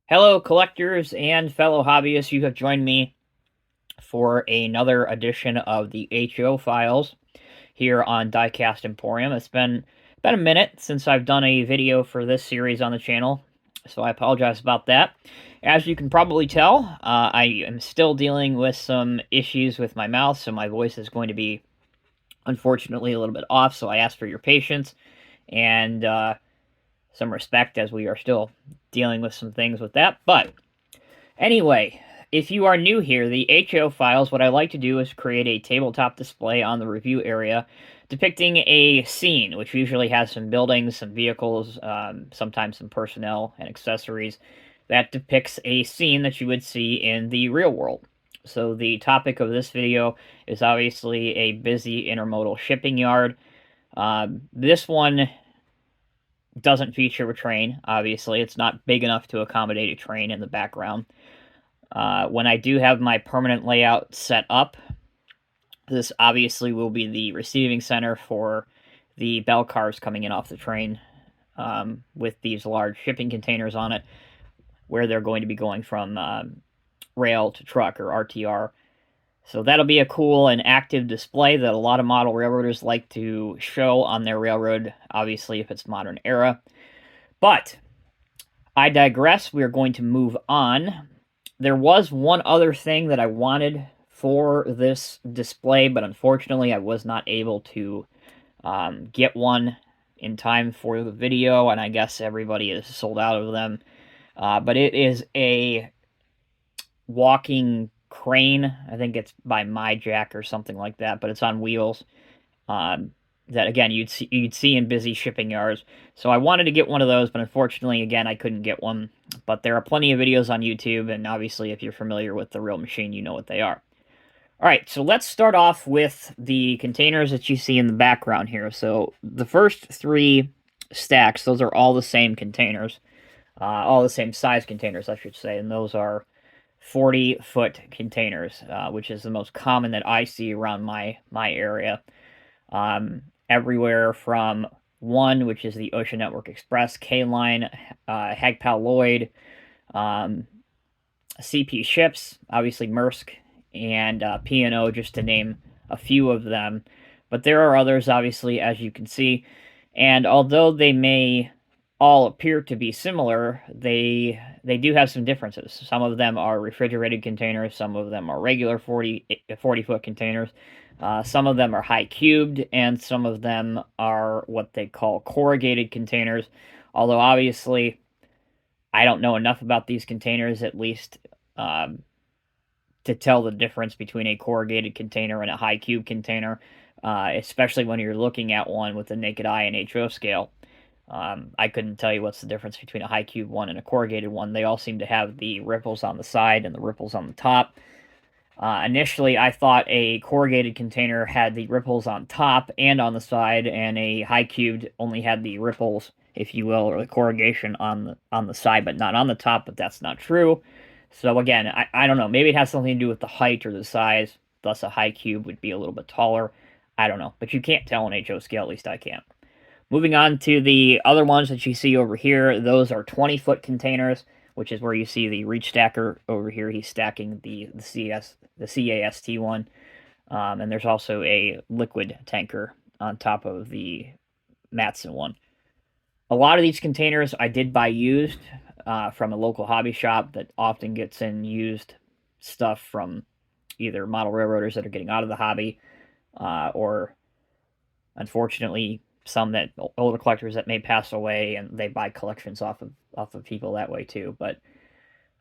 Hello, collectors and fellow hobbyists. You have joined me for another edition of the HO files here on Diecast Emporium. It's been about a minute since I've done a video for this series on the channel, so I apologize about that. As you can probably tell, I am still dealing with some issues with my mouth, so my voice is going to be, unfortunately, a little bit off, so I ask for your patience and some respect as we are still dealing with some things with that. But anyway, if you are new here, the HO files, what I like to do is create a tabletop display on the review area depicting a scene, which usually has some buildings, some vehicles, sometimes some personnel and accessories that depicts a scene that you would see in the real world. So the topic of this video is obviously a busy intermodal shipping yard. This one doesn't feature a train, obviously. It's not big enough to accommodate a train in the background. When I do have my permanent layout set up, this obviously will be the receiving center for the bell cars coming in off the train with these large shipping containers on it, where they're going to be going from rail to truck or RTR. So that'll be a cool and active display that a lot of model railroaders like to show on their railroad, obviously if it's modern era. But I digress. We are going to move on. There was one other thing that I wanted for this display, but unfortunately I was not able to get one in time for the video, and I guess everybody is sold out of them. But it is a walking crane. I think it's by MyJack or something like that, but it's on wheels. That again you'd see in busy shipping yards. So I wanted to get one of those, but unfortunately, again, I couldn't get one. But there are plenty of videos on YouTube, and obviously, if you're familiar with the real machine, you know what they are. All right, so let's start off with the containers that you see in the background here. So the first three stacks, those are all the same containers, all the same size containers, I should say, and those are 40-foot containers, which is the most common that I see around my area. Everywhere from one, which is the Ocean Network Express, K-Line, Hagpal Lloyd, CP Ships, obviously Maersk, and P&O, just to name a few of them. But there are others, obviously, as you can see. And although they may all appear to be similar, they do have some differences. Some of them are refrigerated containers, some of them are regular 40-foot containers. Some of them are high cubed, and some of them are what they call corrugated containers. Although obviously, I don't know enough about these containers, at least to tell the difference between a corrugated container and a high cube container, especially when you're looking at one with the naked eye and HO scale. I couldn't tell you what's the difference between a high cube one and a corrugated one. They all seem to have the ripples on the side and the ripples on the top. Initially, I thought a corrugated container had the ripples on top and on the side, and a high cubed only had the ripples, if you will, or the corrugation on the side, but not on the top. But that's not true. So again, I don't know. Maybe it has something to do with the height or the size. Thus, a high cube would be a little bit taller. I don't know, but you can't tell in HO scale. At least I can't. Moving on to the other ones that you see over here, those are 20-foot containers, which is where you see the reach stacker over here. He's stacking the CAST one. And there's also a liquid tanker on top of the Matson one. A lot of these containers I did buy used from a local hobby shop that often gets in used stuff from either model railroaders that are getting out of the hobby or, unfortunately, some that older collectors that may pass away, and they buy collections off of people that way too. But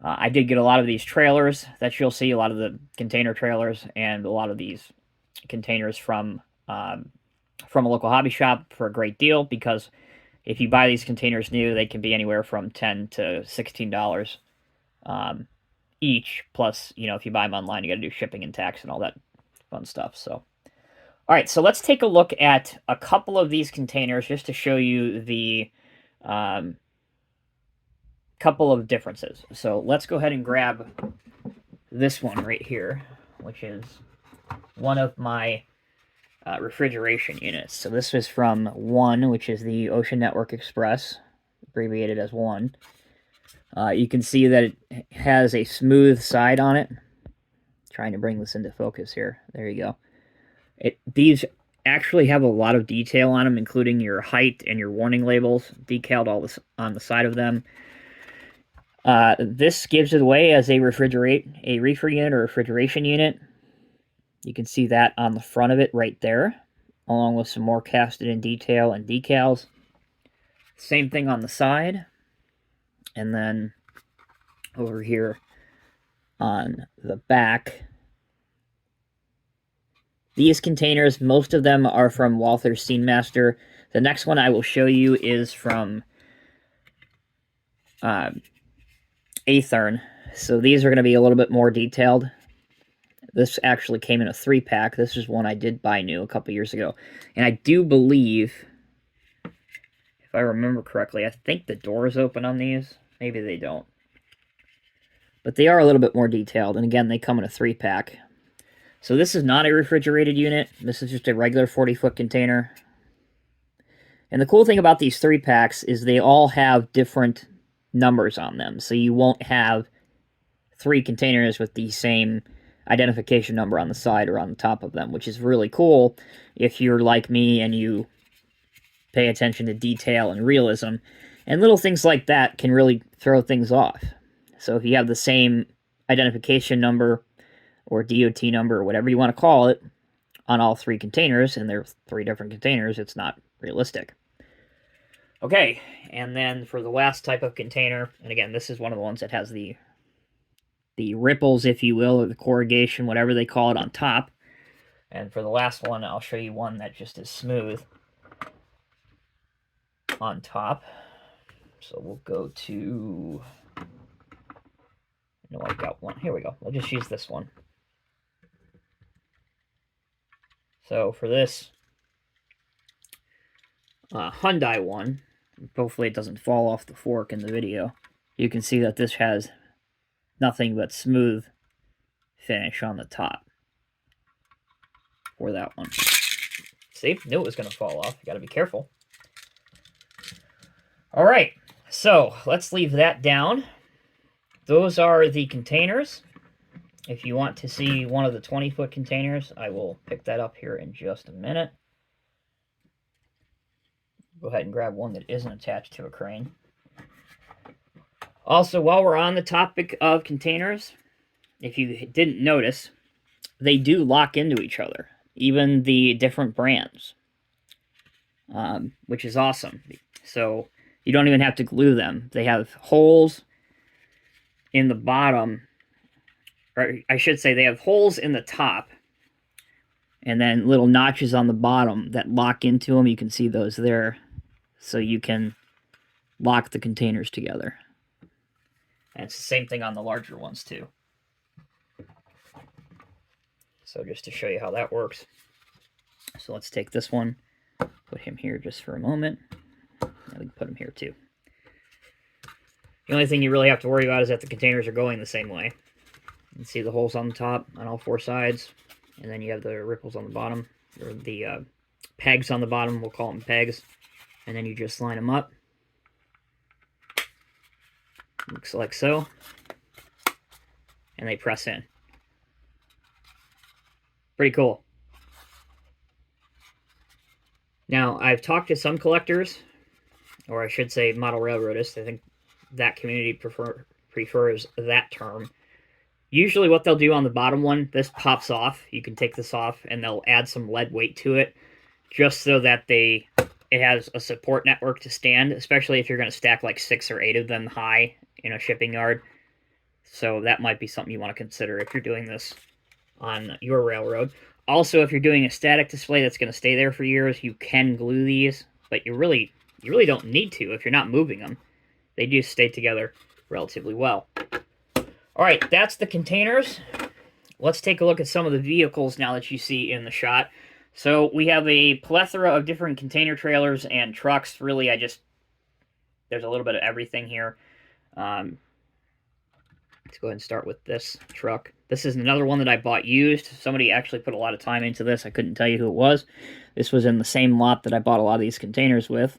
I did get a lot of these trailers that you'll see, a lot of the container trailers, and a lot of these containers from a local hobby shop for a great deal, because if you buy these containers new, they can be anywhere from $10 to $16 each. Plus, if you buy them online, you got to do shipping and tax and all that fun stuff. So. All right, so let's take a look at a couple of these containers just to show you the couple of differences. So let's go ahead and grab this one right here, which is one of my refrigeration units. So this is from 1, which is the Ocean Network Express, abbreviated as 1. You can see that it has a smooth side on it. Trying to bring this into focus here. There you go. These actually have a lot of detail on them, including your height and your warning labels, decaled all this on the side of them. This gives it away as a reefer unit or refrigeration unit. You can see that on the front of it right there, along with some more casted in detail and decals. Same thing on the side. And then over here on the back, these containers, most of them are from Walthers Scenemaster. The next one I will show you is from Athearn. So these are going to be a little bit more detailed. This actually came in a 3-pack. This is one I did buy new a couple years ago. And I do believe, if I remember correctly, I think the doors open on these. Maybe they don't. But they are a little bit more detailed. And again, they come in a 3-pack. So this is not a refrigerated unit. This is just a regular 40-foot container. And the cool thing about these 3-packs is they all have different numbers on them. So you won't have 3 containers with the same identification number on the side or on the top of them, which is really cool if you're like me and you pay attention to detail and realism. And little things like that can really throw things off. So if you have the same identification number or DOT number or whatever you want to call it on all 3 containers, and they're 3 different containers, it's not realistic. Okay, and then for the last type of container, and again, this is one of the ones that has the ripples, if you will, or the corrugation, whatever they call it, on top. And for the last one, I'll show you one that just is smooth on top. So we'll go to... No, I've got one. Here we go. We'll just use this one. So for this Hyundai one, hopefully it doesn't fall off the fork in the video, you can see that this has nothing but smooth finish on the top for that one. See, knew it was going to fall off. You got to be careful. All right, so let's leave that down. Those are the containers. If you want to see one of the 20-foot containers, I will pick that up here in just a minute. Go ahead and grab one that isn't attached to a crane. Also, while we're on the topic of containers, if you didn't notice, they do lock into each other, even the different brands, which is awesome. So you don't even have to glue them. They have holes in the bottom, or I should say they have holes in the top, and then little notches on the bottom that lock into them. You can see those there, so you can lock the containers together. And it's the same thing on the larger ones too. So just to show you how that works. So let's take this one, put him here just for a moment, and we can put him here too. The only thing you really have to worry about is that the containers are going the same way. You can see the holes on the top on all 4 sides, and then you have the ripples on the bottom, or the pegs on the bottom, we'll call them pegs, and then you just line them up. Looks like so, and they press in. Pretty cool. Now, I've talked to some collectors, or I should say model railroadists. I think that community prefers that term. Usually what they'll do on the bottom one, this pops off. You can take this off, and they'll add some lead weight to it, just so that it has a support network to stand, especially if you're going to stack like 6 or 8 of them high in a shipping yard. So that might be something you want to consider if you're doing this on your railroad. Also, if you're doing a static display that's going to stay there for years, you can glue these, but you really don't need to if you're not moving them. They do stay together relatively well. All right, that's the containers. Let's take a look at some of the vehicles now that you see in the shot. So we have a plethora of different container trailers and trucks. Really, there's a little bit of everything here. Let's go ahead and start with this truck. This is another one that I bought used. Somebody actually put a lot of time into this. I couldn't tell you who it was. This was in the same lot that I bought a lot of these containers with.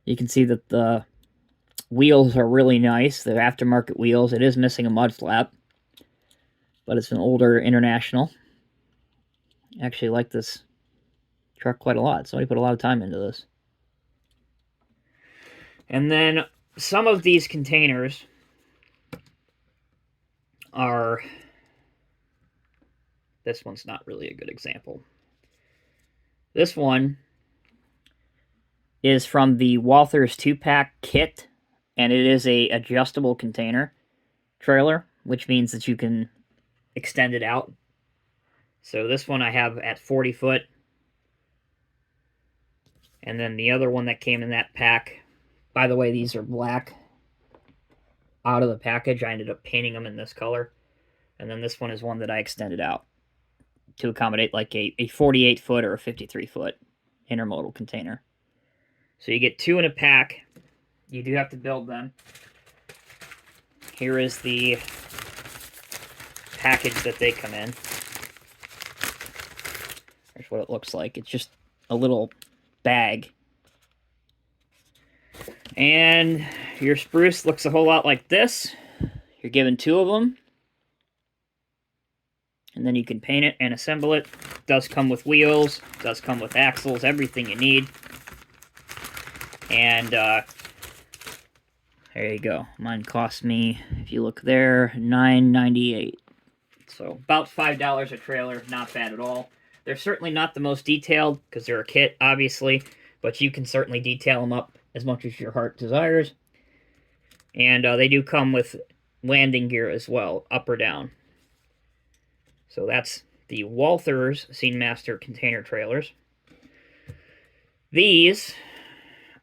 You can see that the Wheels are really nice. They're aftermarket wheels. It is missing a mud flap, but it's an older International. I actually like this truck quite a lot. Somebody put a lot of time into this. And then some of these containers are... This one's not really a good example. This one is from the Walthers 2-pack kit, and it is a adjustable container trailer, which means that you can extend it out. So this one I have at 40 foot. And then the other one that came in that pack, by the way, these are black out of the package. I ended up painting them in this color. And then this one is one that I extended out to accommodate like a 48 foot or a 53 foot intermodal container. So you get 2 in a pack. You do have to build them. Here is the package that they come in. Here's what it looks like. It's just a little bag. And your spruce looks a whole lot like this. You're given 2 of them. And then you can paint it and assemble it. It does come with wheels. It does come with axles. Everything you need. And there you go. Mine cost me, if you look there, $9.98. So about $5 a trailer. Not bad at all. They're certainly not the most detailed because they're a kit, obviously. But you can certainly detail them up as much as your heart desires. And they do come with landing gear as well, up or down. So that's the Walthers Scenemaster container trailers. These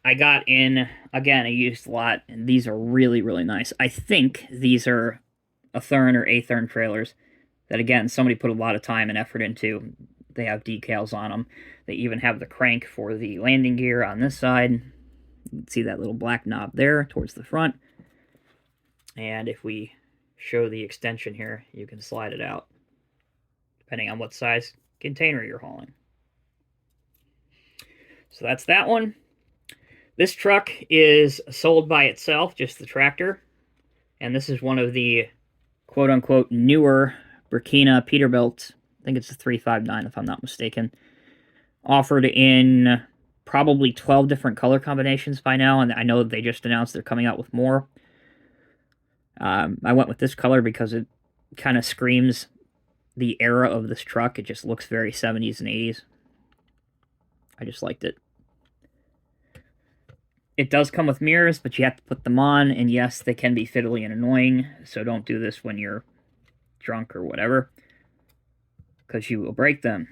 I got in, again, a used lot, and these are really, really nice. I think these are Athearn or Athearn trailers that, again, somebody put a lot of time and effort into. They have decals on them. They even have the crank for the landing gear on this side. You can see that little black knob there towards the front. And if we show the extension here, you can slide it out, depending on what size container you're hauling. So that's that one. This truck is sold by itself, just the tractor. And this is one of the quote-unquote newer Brekina Peterbilt. I think it's a 359 if I'm not mistaken. Offered in probably 12 different color combinations by now. And I know they just announced they're coming out with more. I went with this color because it kind of screams the era of this truck. It just looks very 70s and 80s. I just liked it. It does come with mirrors, but you have to put them on, and yes, they can be fiddly and annoying, so don't do this when you're drunk or whatever, because you will break them.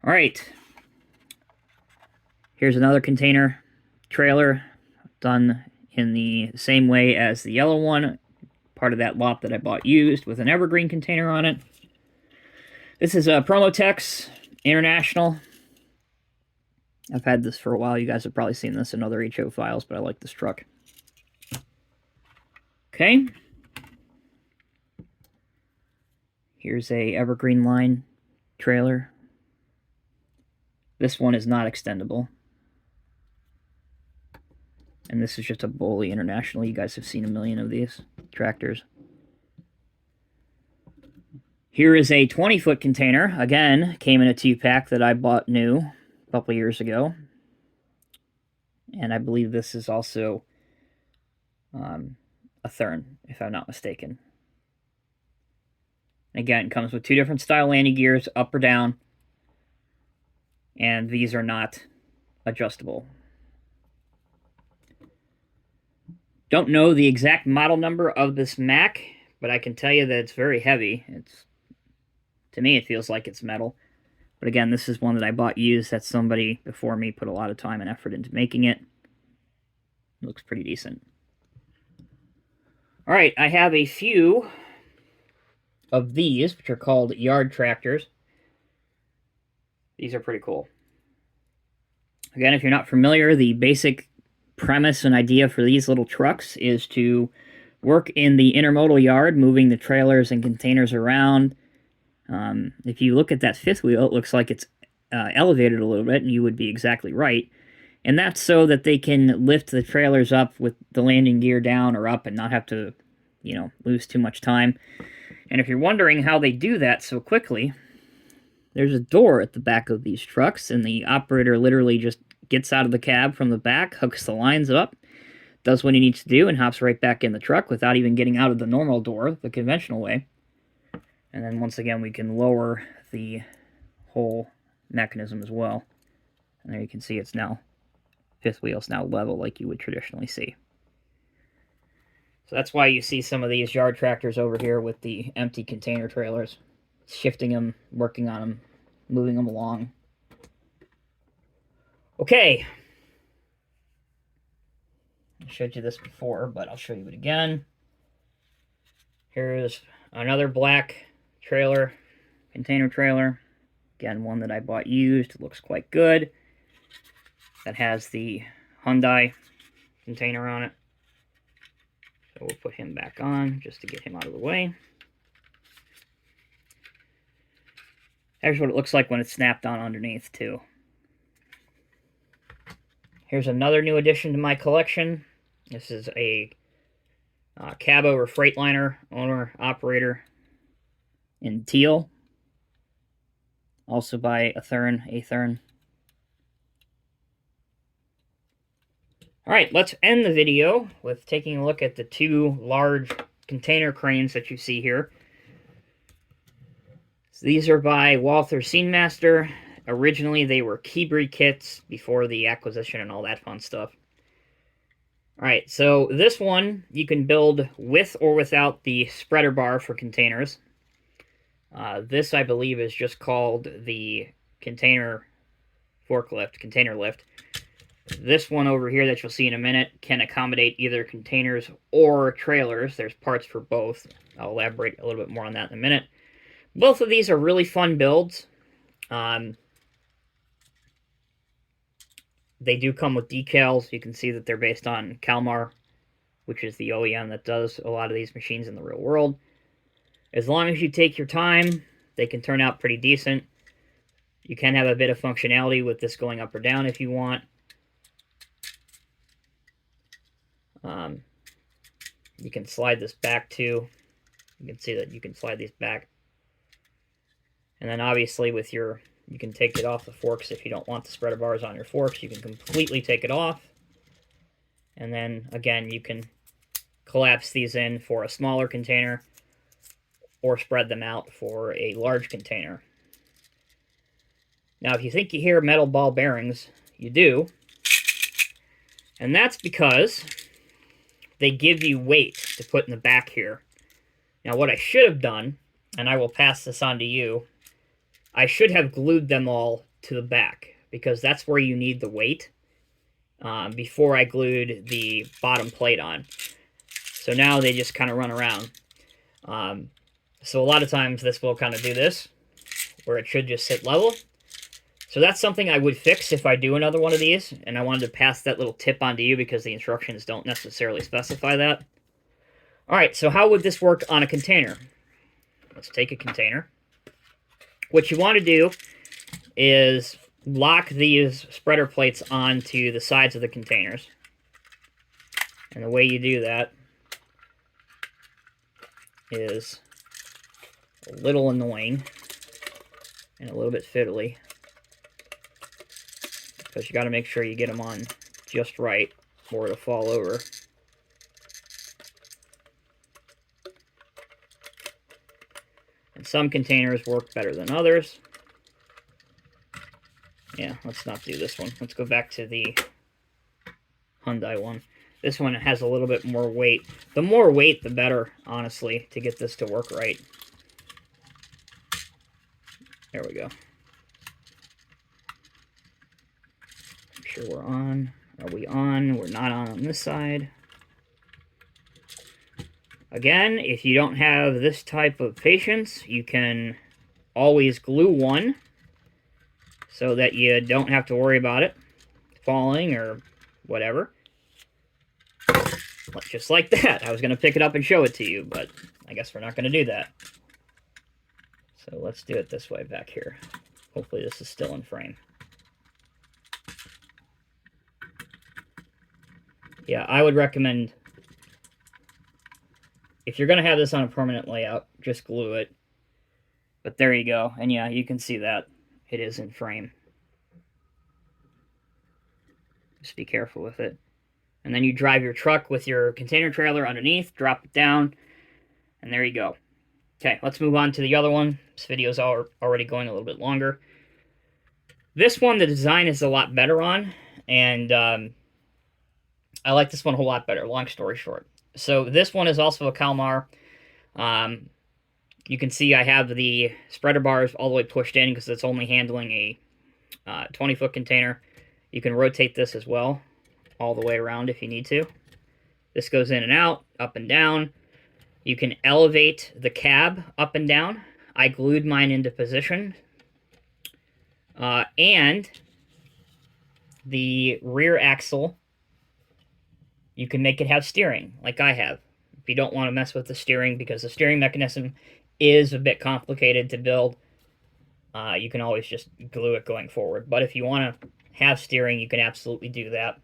Alright. Here's another container trailer, done in the same way as the yellow one, part of that lot that I bought used, with an evergreen container on it. This is a Promotex International. I've had this for a while. You guys have probably seen this in other HO files, but I like this truck. Okay. Here's a evergreen line trailer. This one is not extendable. And this is just a Bully International. You guys have seen a million of these tractors. Here is a 20-foot container. Again, came in a 2-pack that I bought new a couple years ago. And I believe this is also Athearn, if I'm not mistaken. Again, it comes with 2 different style landing gears, up or down. And these are not adjustable. Don't know the exact model number of this Mack, but I can tell you that it's very heavy. To me, it feels like it's metal. But again, this is one that I bought used that somebody before me put a lot of time and effort into making it. It looks pretty decent. Alright, I have a few of these, which are called yard tractors. These are pretty cool. Again, if you're not familiar, the basic premise and idea for these little trucks is to work in the intermodal yard, moving the trailers and containers around. If you look at that fifth wheel, it looks like it's elevated a little bit, and you would be exactly right. And that's so that they can lift the trailers up with the landing gear down or up and not have to, you know, lose too much time. And if you're wondering how they do that so quickly, there's a door at the back of these trucks, and the operator literally just gets out of the cab from the back, hooks the lines up, does what he needs to do, and hops right back in the truck without even getting out of the normal door, the conventional way. And then once again, we can lower the whole mechanism as well. And there you can see it's now, fifth wheel's now level like you would traditionally see. So that's why you see some of these yard tractors over here with the empty container trailers. Shifting them, working on them, moving them along. Okay. I showed you this before, but I'll show you it again. Here's another black trailer, container trailer. Again, one that I bought used. It looks quite good. That has the Hyundai container on it. So we'll put him back on just to get him out of the way. Here's what it looks like when it's snapped on underneath, too. Here's another new addition to my collection. This is a cab over Freightliner owner-operator in teal. Also by Athearn. Alright, let's end the video with taking a look at the two large container cranes that you see here. These are by Walthers Scenemaster. Originally, they were Kibri kits before the acquisition and all that fun stuff. Alright, so this one you can build with or without the spreader bar for containers. This, I believe, is just called the container forklift, container lift. This one over here that you'll see in a minute can accommodate either containers or trailers. There's parts for both. I'll elaborate a little bit more on that in a minute. Both of these are really fun builds. They do come with decals. You can see that they're based on Kalmar, which is the OEM that does a lot of these machines in the real world. As long as you take your time, they can turn out pretty decent. You can have a bit of functionality with this going up or down if you want. You can slide this back too. You can see that you can slide these back. And then obviously with your, you can take it off the forks if you don't want the spreader bars on your forks. You can completely take it off. And then again, you can collapse these in for a smaller container or spread them out for a large container. Now, if you think you hear metal ball bearings, you do. And that's because they give you weight to put in the back here. Now, what I should have done, and I will pass this on to you, I should have glued them all to the back, because that's where you need the weight, before I glued the bottom plate on. So now they just kind of run around. So a lot of times this will kind of do this, where it should just sit level. So that's something I would fix if I do another one of these, and I wanted to pass that little tip on to you because the instructions don't necessarily specify that. Alright, so how would this work on a container? Let's take a container. What you want to do is lock these spreader plates onto the sides of the containers. And the way you do that is a little annoying and a little bit fiddly, because you got to make sure you get them on just right or it'll fall over. And some containers work better than others. Yeah, let's not do this one. Let's go back to the Hyundai one. This one has a little bit more weight. The more weight, the better, honestly, to get this to work right. There we go. Make sure we're on. Are we on? We're not on this side. Again, if you don't have this type of patience, you can always glue one so that you don't have to worry about it falling or whatever. Just like that. I was going to pick it up and show it to you, but I guess we're not going to do that. So let's do it this way back here. Hopefully this is still in frame. Yeah, I would recommend, if you're going to have this on a permanent layout, just glue it. But there you go. And yeah, you can see that it is in frame. Just be careful with it. And then you drive your truck with your container trailer underneath, drop it down, and there you go. Okay, let's move on to the other one. This video's already going a little bit longer. This one, the design is a lot better on, and I like this one a whole lot better, long story short. So this one is also a Kalmar. You can see I have the spreader bars all the way pushed in because it's only handling a 20-foot container. You can rotate this as well, all the way around if you need to. This goes in and out, up and down. You can elevate the cab up and down. I glued mine into position. And the rear axle, you can make it have steering, like I have. If you don't want to mess with the steering, because the steering mechanism is a bit complicated to build, you can always just glue it going forward. But if you want to have steering, you can absolutely do that.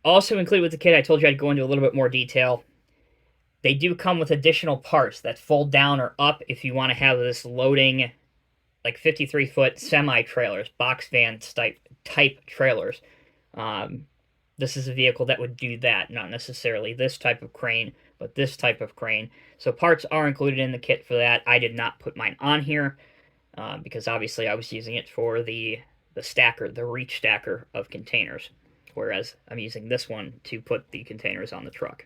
Also included with the kit, I told you I'd go into a little bit more detail. They do come with additional parts that fold down or up if you want to have this loading, like 53-foot semi-trailers, box van type trailers. This is a vehicle that would do that, not necessarily this type of crane, but this type of crane. So parts are included in the kit for that. I did not put mine on here because obviously I was using it for the stacker, the reach stacker of containers, whereas I'm using this one to put the containers on the truck.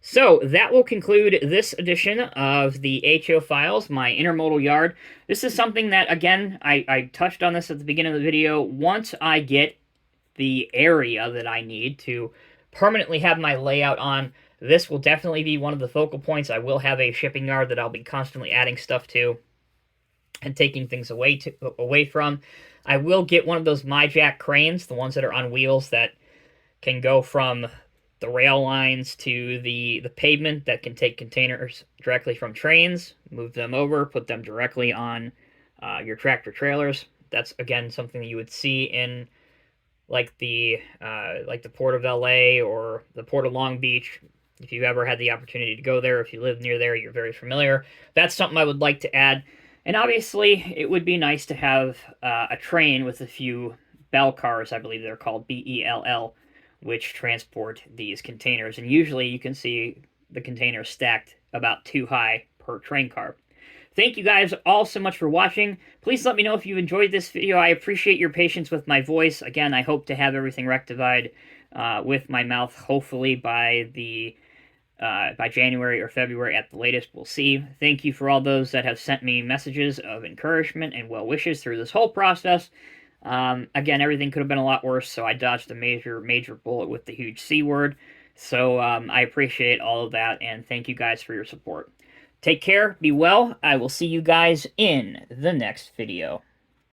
So that will conclude this edition of the HO Files, my intermodal yard. This is something that, again, I touched on this at the beginning of the video. Once I get the area that I need to permanently have my layout on, this will definitely be one of the focal points. I will have a shipping yard that I'll be constantly adding stuff to and taking things away from. I will get one of those MyJack cranes, the ones that are on wheels that can go from the rail lines to the pavement, that can take containers directly from trains, move them over, put them directly on your tractor trailers. That's, again, something that you would see in like the Port of LA or the Port of Long Beach. If you've ever had the opportunity to go there, if you live near there, you're very familiar. That's something I would like to add. And obviously, it would be nice to have a train with a few bell cars, I believe they're called, BELL, which transport these containers. And usually you can see the containers stacked about 2 high per train car. Thank you guys all so much for watching. Please let me know if you enjoyed this video. I appreciate your patience with my voice. Again, I hope to have everything rectified with my mouth, hopefully by January or February at the latest. We'll see. Thank you for all those that have sent me messages of encouragement and well wishes through this whole process. Again, everything could have been a lot worse, so I dodged a major bullet with the huge C word. So I appreciate all of that, and thank you guys for your support. Take care, be well, I will see you guys in the next video.